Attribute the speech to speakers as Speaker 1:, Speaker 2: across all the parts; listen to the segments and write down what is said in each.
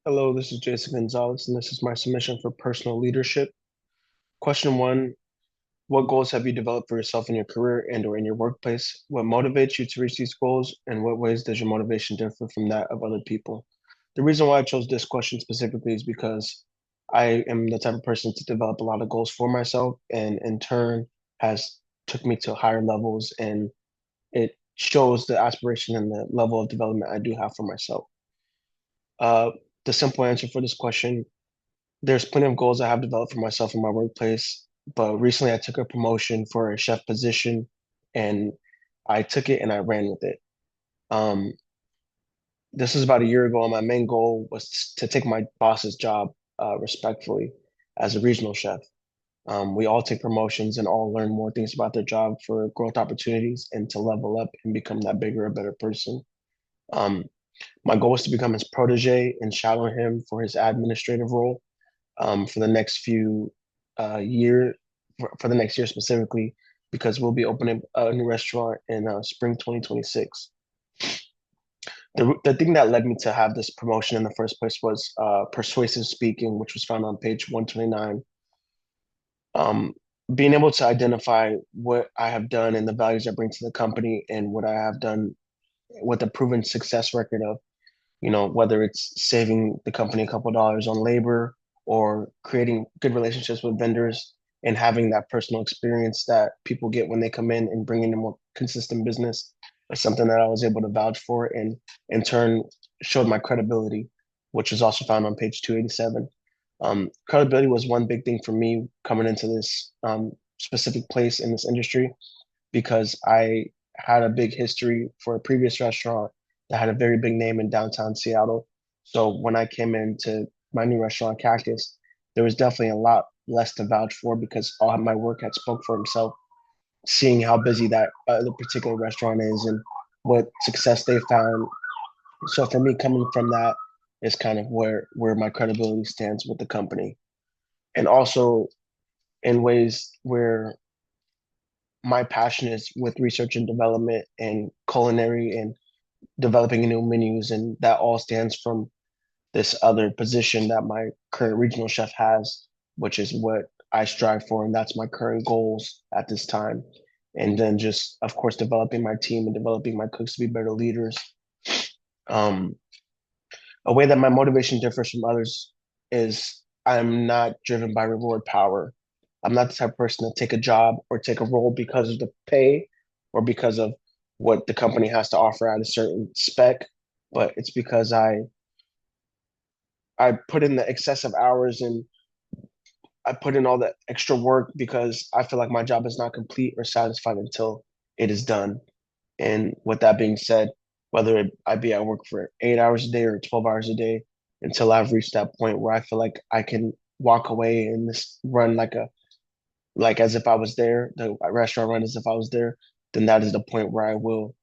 Speaker 1: Hello, this is Jason Gonzalez, and this is my submission for personal leadership. Question one, what goals have you developed for yourself in your career and or in your workplace? What motivates you to reach these goals, and what ways does your motivation differ from that of other people? The reason why I chose this question specifically is because I am the type of person to develop a lot of goals for myself, and in turn has took me to higher levels, and it shows the aspiration and the level of development I do have for myself. Uh, the simple answer for this question, there's plenty of goals I have developed for myself in my workplace, but recently I took a promotion for a chef position and I took it and I ran with it. Um, this was about a year ago, and my main goal was to take my boss's job respectfully as a regional chef. We all take promotions and all learn more things about their job for growth opportunities and to level up and become that bigger, a better person. Um, my goal was to become his protege and shadow him for his administrative role for the next few year for the next year specifically because we'll be opening a new restaurant in spring 2026. The thing that led me to have this promotion in the first place was persuasive speaking, which was found on page 129. Um, Being able to identify what I have done and the values I bring to the company and what I have done with a proven success record of, whether it's saving the company a couple of dollars on labor or creating good relationships with vendors and having that personal experience that people get when they come in and bring in a more consistent business is something that I was able to vouch for and in turn showed my credibility, which is also found on page 287. Credibility was one big thing for me coming into this specific place in this industry because I had a big history for a previous restaurant that had a very big name in downtown Seattle. So when I came into my new restaurant, Cactus, there was definitely a lot less to vouch for because all of my work had spoke for himself. Seeing how busy that the particular restaurant is and what success they found. So for me, coming from that is kind of where my credibility stands with the company, and also in ways where my passion is with research and development and culinary and developing new menus, and that all stands from this other position that my current regional chef has, which is what I strive for, and that's my current goals at this time. And then just, of course, developing my team and developing my cooks to be better leaders. Um, a way that my motivation differs from others is I'm not driven by reward power. I'm not the type of person to take a job or take a role because of the pay or because of what the company has to offer at a certain spec, but it's because I put in the excessive hours and I put in all the extra work because I feel like my job is not complete or satisfied until it is done. And with that being said, I be at work for 8 hours a day or 12 hours a day until I've reached that point where I feel like I can walk away and this run like as if I was there, the restaurant run as if I was there, then that is the point where I will,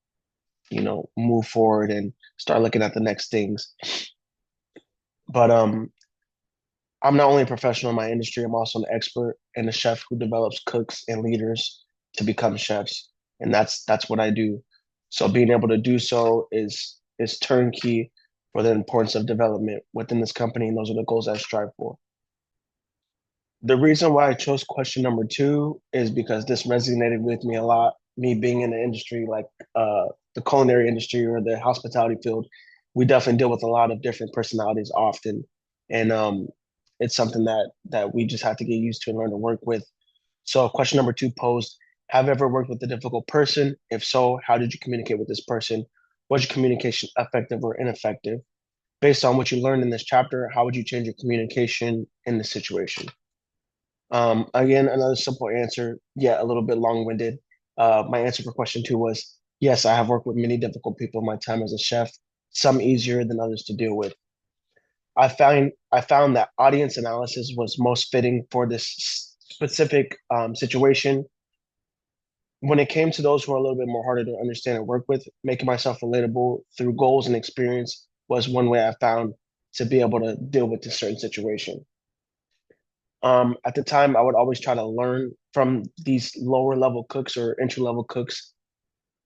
Speaker 1: move forward and start looking at the next things. But I'm not only a professional in my industry, I'm also an expert and a chef who develops cooks and leaders to become chefs. And that's what I do. So being able to do so is turnkey for the importance of development within this company, and those are the goals I strive for. The reason why I chose question number two is because this resonated with me a lot. Me being in the industry, like the culinary industry or the hospitality field, we definitely deal with a lot of different personalities often, and it's something that we just have to get used to and learn to work with. So, question number two posed: have you ever worked with a difficult person? If so, how did you communicate with this person? Was your communication effective or ineffective? Based on what you learned in this chapter, how would you change your communication in this situation? Again, another simple answer, yet a little bit long-winded. My answer for question two was yes, I have worked with many difficult people in my time as a chef, some easier than others to deal with. I found that audience analysis was most fitting for this specific situation. When it came to those who are a little bit more harder to understand and work with, making myself relatable through goals and experience was one way I found to be able to deal with this certain situation. At the time, I would always try to learn from these lower level cooks or entry level cooks,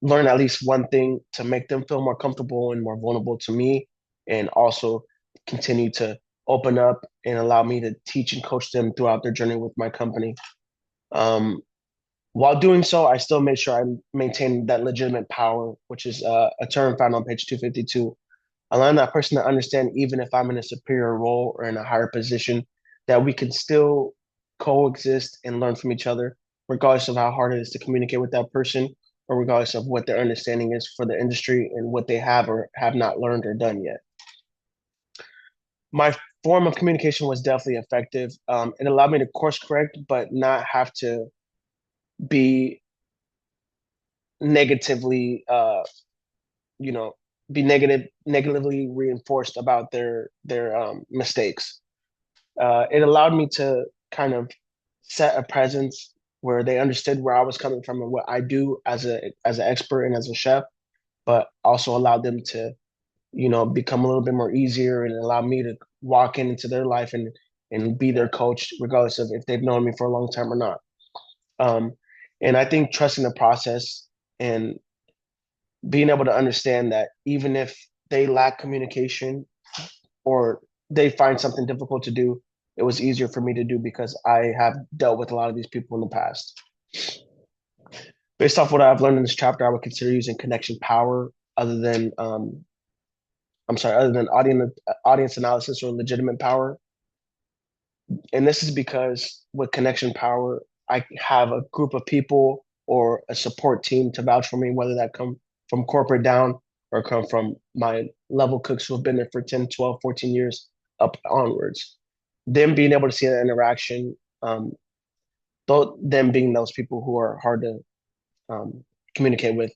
Speaker 1: learn at least one thing to make them feel more comfortable and more vulnerable to me, and also continue to open up and allow me to teach and coach them throughout their journey with my company. Um, while doing so, I still made sure I maintain that legitimate power, which is a term found on page 252, allowing that person to understand, even if I'm in a superior role or in a higher position, that we can still coexist and learn from each other, regardless of how hard it is to communicate with that person, or regardless of what their understanding is for the industry and what they have or have not learned or done yet. My form of communication was definitely effective. It allowed me to course correct, but not have to be negatively, you know, be negatively reinforced about their mistakes. It allowed me to kind of set a presence where they understood where I was coming from and what I do as an expert and as a chef, but also allowed them to, become a little bit more easier and allow me to walk into their life and be their coach, regardless of if they've known me for a long time or not. Um, and I think trusting the process and being able to understand that even if they lack communication or they find something difficult to do, it was easier for me to do because I have dealt with a lot of these people in the past. Based off what I've learned in this chapter, I would consider using connection power other than other than audience analysis or legitimate power. And this is because with connection power, I have a group of people or a support team to vouch for me, whether that come from corporate down or come from my level cooks who have been there for 10, 12, 14 years up onwards. Them being able to see that interaction, though them being those people who are hard to communicate with,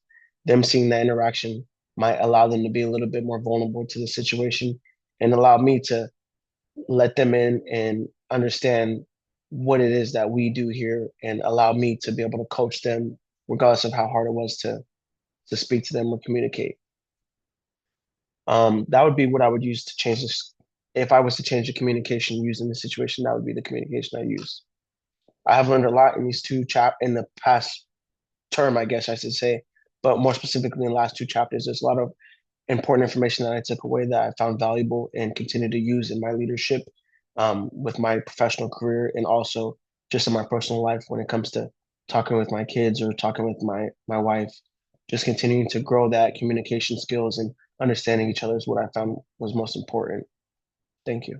Speaker 1: them seeing that interaction might allow them to be a little bit more vulnerable to the situation and allow me to let them in and understand what it is that we do here and allow me to be able to coach them regardless of how hard it was to speak to them or communicate. That would be what I would use to change this. If I was to change the communication used in this situation, that would be the communication I use. I have learned a lot in these in the past term, I guess I should say, but more specifically in the last two chapters, there's a lot of important information that I took away that I found valuable and continue to use in my leadership, with my professional career and also just in my personal life when it comes to talking with my kids or talking with my wife. Just continuing to grow that communication skills and understanding each other is what I found was most important. Thank you.